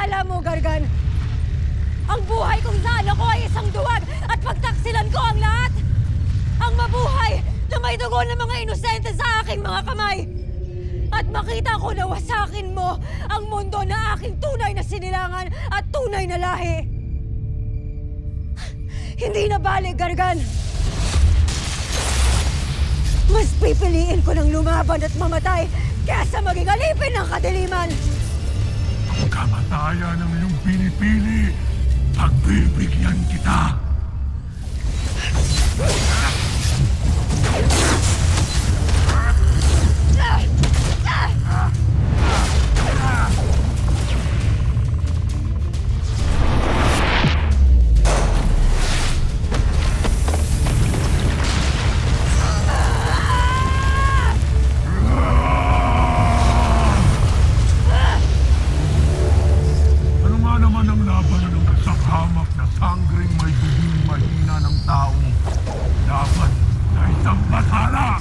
Akala mo, Gargan, ang buhay kung saan ako ay isang duwag at pagtaksilan ko ang lahat? Ang mabuhay na may dugo ng mga inosente sa aking mga kamay. At makita ko na wasakin mo ang mundo na aking tunay na sinilangan at tunay na lahi. Hindi na bali, Gargan. Mas pipiliin ko ng lumaban at mamatay kesa maging alipin ng kadiliman. Ang kamatayan ang iyong pinipili. Pagbibigyan kita. Ano nga naman ang laban ng sakhamak na sanggring may bibing mahina ng taong laban na isang batala?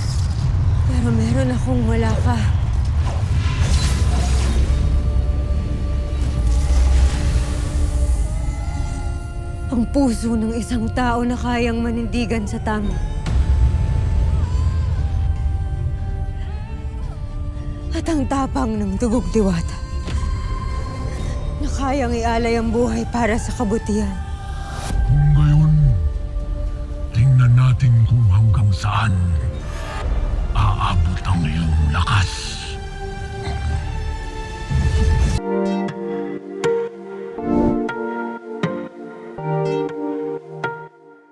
Pero meron akong wala ka. Ang puso ng isang tao na kayang manindigan sa tama. At ang tapang ng dugog diwata na kayang ialay ang buhay para sa kabutihan. Kung gayon, tingnan natin kung hanggang saan aabot ang iyong lakas.